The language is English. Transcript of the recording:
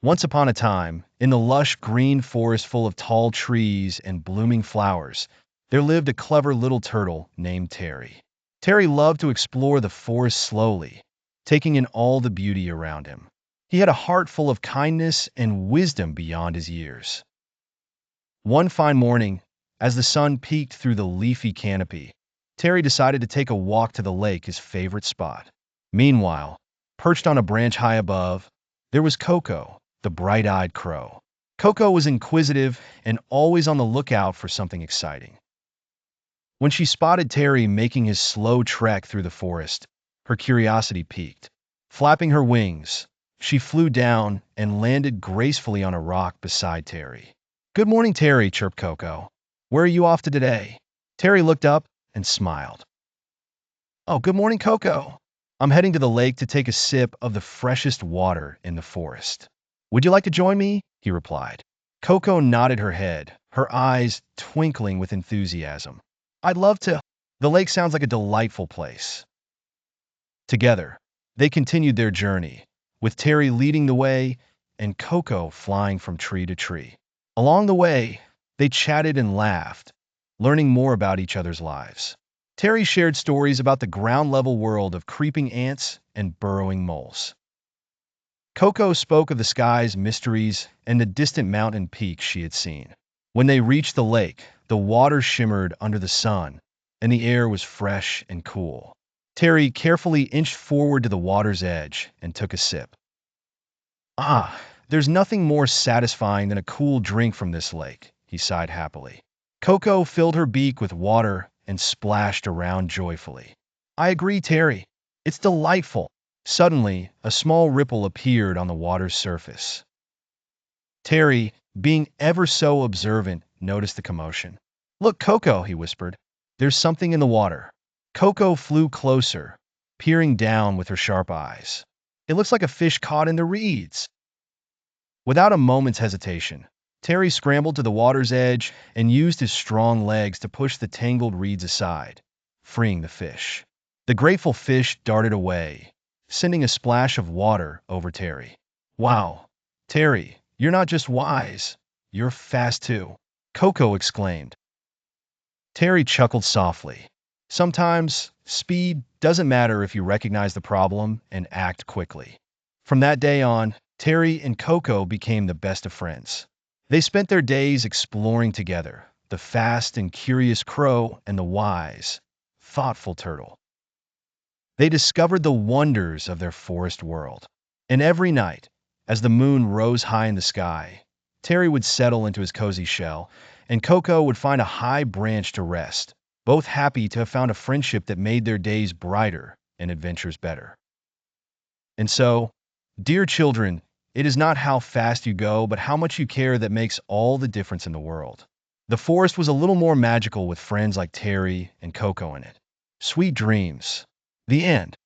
Once upon a time, in the lush green forest full of tall trees and blooming flowers, there lived a clever little turtle named Terry. Terry loved to explore the forest slowly, taking in all the beauty around him. He had a heart full of kindness and wisdom beyond his years. One fine morning, as the sun peeked through the leafy canopy, Terry decided to take a walk to the lake, his favorite spot. Meanwhile, perched on a branch high above, there was Coco, the bright-eyed crow. Coco was inquisitive and always on the lookout for something exciting. When she spotted Terry making his slow trek through the forest, her curiosity piqued. Flapping her wings, she flew down and landed gracefully on a rock beside Terry. "Good morning, Terry," chirped Coco. "Where are you off to today?" Terry looked up and smiled. "Oh, good morning, Coco. I'm heading to the lake to take a sip of the freshest water in the forest. Would you like to join me?" he replied. Coco nodded her head, her eyes twinkling with enthusiasm. "I'd love to. The lake sounds like a delightful place." Together, they continued their journey, with Terry leading the way and Coco flying from tree to tree. Along the way, they chatted and laughed, learning more about each other's lives. Terry shared stories about the ground-level world of creeping ants and burrowing moles. Coco spoke of the sky's mysteries and the distant mountain peaks she had seen. When they reached the lake, the water shimmered under the sun, and the air was fresh and cool. Terry carefully inched forward to the water's edge and took a sip. "Ah, there's nothing more satisfying than a cool drink from this lake," he sighed happily. Coco filled her beak with water and splashed around joyfully. "I agree, Terry. It's delightful." Suddenly, a small ripple appeared on the water's surface. Terry, being ever so observant, noticed the commotion. "Look, Coco," he whispered. "There's something in the water." Coco flew closer, peering down with her sharp eyes. "It looks like a fish caught in the reeds." Without a moment's hesitation, Terry scrambled to the water's edge and used his strong legs to push the tangled reeds aside, freeing the fish. The grateful fish darted away, sending a splash of water over Terry. "Wow, Terry, you're not just wise, you're fast too," Coco exclaimed. Terry chuckled softly. Sometimes, speed doesn't matter if you recognize the problem and act quickly. From that day on, Terry and Coco became the best of friends. They spent their days exploring together, the fast and curious crow and the wise, thoughtful turtle. They discovered the wonders of their forest world. And every night, as the moon rose high in the sky, Terry would settle into his cozy shell, and Coco would find a high branch to rest, both happy to have found a friendship that made their days brighter and adventures better. And so, dear children, it is not how fast you go, but how much you care that makes all the difference in the world. The forest was a little more magical with friends like Terry and Coco in it. Sweet dreams. The end.